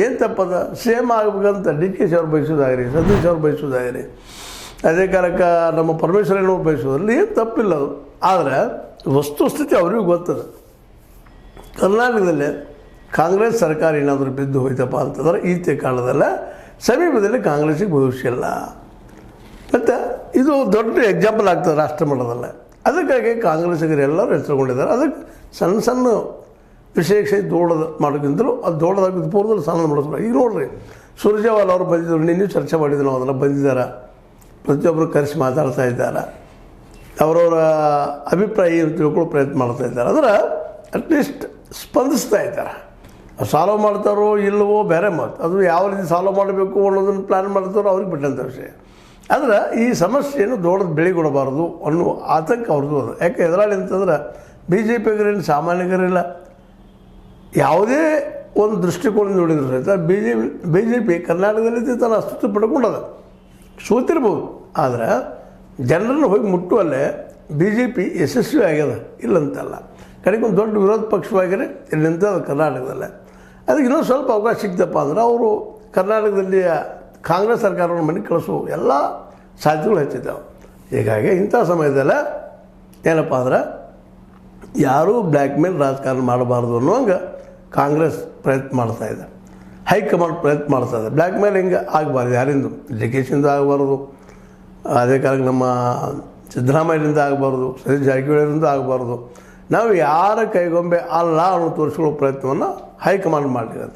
ಏನು ತಪ್ಪದ? ಸೇಮ್ ಆಗ್ಬೇಕಂತ ಡಿ ಕೆ ಶಿ ಅವ್ರು ಬಯಸೋದಾಗ್ರಿ, ಸತೀಶ್ ಅವ್ರು ಬಯಸೋದಾಗ್ರಿ, ಅದೇ ಕಾಲಕ್ಕೆ ನಮ್ಮ ಪರಮೇಶ್ವರನೂ ಬಯಸೋದ್ರಲ್ಲಿ ಏನು ತಪ್ಪಿಲ್ಲ ಅದು. ಆದರೆ ವಸ್ತುಸ್ಥಿತಿ ಅವ್ರಿಗೂ ಗೊತ್ತದ. ಕರ್ನಾಟಕದಲ್ಲಿ ಕಾಂಗ್ರೆಸ್ ಸರ್ಕಾರ ಏನಾದರೂ ಬಿದ್ದು ಹೋಯ್ತಪ್ಪ ಅಂತಂದ್ರೆ ಈಚೆ ಕಾಲದಲ್ಲ ಸಮೀಪದಲ್ಲಿ ಕಾಂಗ್ರೆಸ್ಸಿಗೆ ಭವಿಷ್ಯ ಇಲ್ಲ. ಮತ್ತು ಇದು ದೊಡ್ಡ ಎಕ್ಸಾಂಪಲ್ ಆಗ್ತದೆ ರಾಷ್ಟ್ರ ಮಟ್ಟದಲ್ಲ. ಅದಕ್ಕಾಗಿ ಕಾಂಗ್ರೆಸ್ಸಿಗರು ಎಲ್ಲರೂ ಹೆಸರುಗೊಂಡಿದ್ದಾರೆ. ಅದಕ್ಕೆ ಸಣ್ಣ ಸಣ್ಣ ವಿಷಯಕ್ಕೆ ದೊಡ್ಡದು ಮಾಡೋಕ್ಕಿಂತಲೂ ಅದು ದೊಡ್ಡದಾಗಿದ್ದು ಪೂರ್ವದಲ್ಲಿ ಸಣ್ಣ ಮಾಡಿಸ್ಬೋದು. ಈಗ ನೋಡಿರಿ, ಸುರ್ಜೇವಾಲ್ ಅವರು ಬಂದಿದ್ದರು, ನಿನ್ನೆ ಚರ್ಚೆ ಮಾಡಿದ್ರು ನಾವು, ಅದೆಲ್ಲ ಬಂದಿದ್ದಾರೆ, ಪ್ರತಿಯೊಬ್ಬರು ಕರೆಸಿ ಮಾತಾಡ್ತಾ ಇದ್ದಾರೆ, ಅವರವರ ಅಭಿಪ್ರಾಯ ಏನು ತಿಳ್ಕೊಳ್ಳೋ ಪ್ರಯತ್ನ ಮಾಡ್ತಾ ಇದ್ದಾರೆ. ಅಂದ್ರೆ ಅಟ್ಲೀಸ್ಟ್ ಸ್ಪಂದಿಸ್ತಾ ಇದ್ದಾರೆ. ಸಾಲ್ವ್ ಮಾಡ್ತಾರೋ ಇಲ್ಲವೋ ಬೇರೆ ಮಾತು, ಅದು ಯಾವ ರೀತಿ ಸಾಲ್ವ್ ಮಾಡಬೇಕು ಅನ್ನೋದನ್ನು ಪ್ಲ್ಯಾನ್ ಮಾಡ್ತಾರೋ ಅವ್ರಿಗೆ ಬಿಟ್ಟಂಥ ವಿಷಯ. ಆದರೆ ಈ ಸಮಸ್ಯೆಯನ್ನು ದೊಡ್ಡದು ಬೆಳೆಗೊಡಬಾರ್ದು ಅನ್ನೋ ಆತಂಕ ಅವ್ರದ್ದು ಅದು. ಯಾಕೆ ಎದುರಾಳಿ ಅಂತಂದ್ರೆ ಬಿ ಜೆ ಪಿಗರೇನು ಸಾಮಾನ್ಯಗರಿಲ್ಲ. ಯಾವುದೇ ಒಂದು ದೃಷ್ಟಿಕೋನ ನೋಡಿದ್ರು ಸಹಿತ ಬಿ ಜೆ ಪಿ ಕರ್ನಾಟಕದಲ್ಲಿ ತನ್ನ ಅಸ್ತಿತ್ವ ಪಡ್ಕೊಂಡದ. ಸೋತಿರ್ಬೋದು, ಆದರೆ ಜನರನ್ನು ಹೋಗಿ ಮುಟ್ಟುವಲ್ಲೇ ಬಿ ಜೆ ಪಿ ಯಶಸ್ವಿ ಆಗ್ಯದ, ಇಲ್ಲಂತಲ್ಲ. ಕಡೆಗೆ ಒಂದು ದೊಡ್ಡ ವಿರೋಧ ಪಕ್ಷವಾಗಿರೇ ಇಲ್ಲಿ ನಿಂತದ ಕರ್ನಾಟಕದಲ್ಲೇ. ಅದಕ್ಕೆ ಇನ್ನೊಂದು ಸ್ವಲ್ಪ ಅವಕಾಶ ಸಿಗ್ತಪ್ಪ ಅಂದ್ರೆ ಅವರು ಕರ್ನಾಟಕದಲ್ಲಿ ಕಾಂಗ್ರೆಸ್ ಸರ್ಕಾರವನ್ನು ಮನೆಗೆ ಕಳಿಸೋ ಎಲ್ಲ ಸಾಧ್ಯತೆಗಳು ಹೆಚ್ಚಿದ್ದಾವೆ. ಹೀಗಾಗಿ ಇಂಥ ಸಮಯದಲ್ಲೇ ಏನಪ್ಪ ಅಂದ್ರೆ ಯಾರೂ ಬ್ಲ್ಯಾಕ್ ಮೇಲ್ ರಾಜಕಾರಣ ಮಾಡಬಾರ್ದು ಅನ್ನೋಂಗೆ ಕಾಂಗ್ರೆಸ್ ಪ್ರಯತ್ನ ಮಾಡ್ತಾಯಿದೆ, ಹೈಕಮಾಂಡ್ ಪ್ರಯತ್ನ ಮಾಡ್ತಾಯಿದೆ. ಬ್ಲ್ಯಾಕ್ ಮೇಲ್ ಹಿಂಗೆ ಆಗಬಾರ್ದು, ಯಾರಿಂದು ಡಿ ಕೆ ಶಿಂದ ಆಗಬಾರ್ದು, ಅದೇ ಕಾಲಕ್ಕೆ ನಮ್ಮ ಸಿದ್ದರಾಮಯ್ಯರಿಂದ ಆಗಬಾರ್ದು, ಸತೀಶ್ ಜಾರಕಿಹೊಳಿಯಿಂದ ಆಗಬಾರ್ದು. ನಾವು ಯಾರ ಕೈಗೊಂಬೆ ಅಲ್ಲ ಅನ್ನೋ ತೋರಿಸ್ಕೊಳ್ಳೋ ಪ್ರಯತ್ನವನ್ನು ಹೈಕಮಾಂಡ್ ಮಾಡಿರುತ್ತೆ.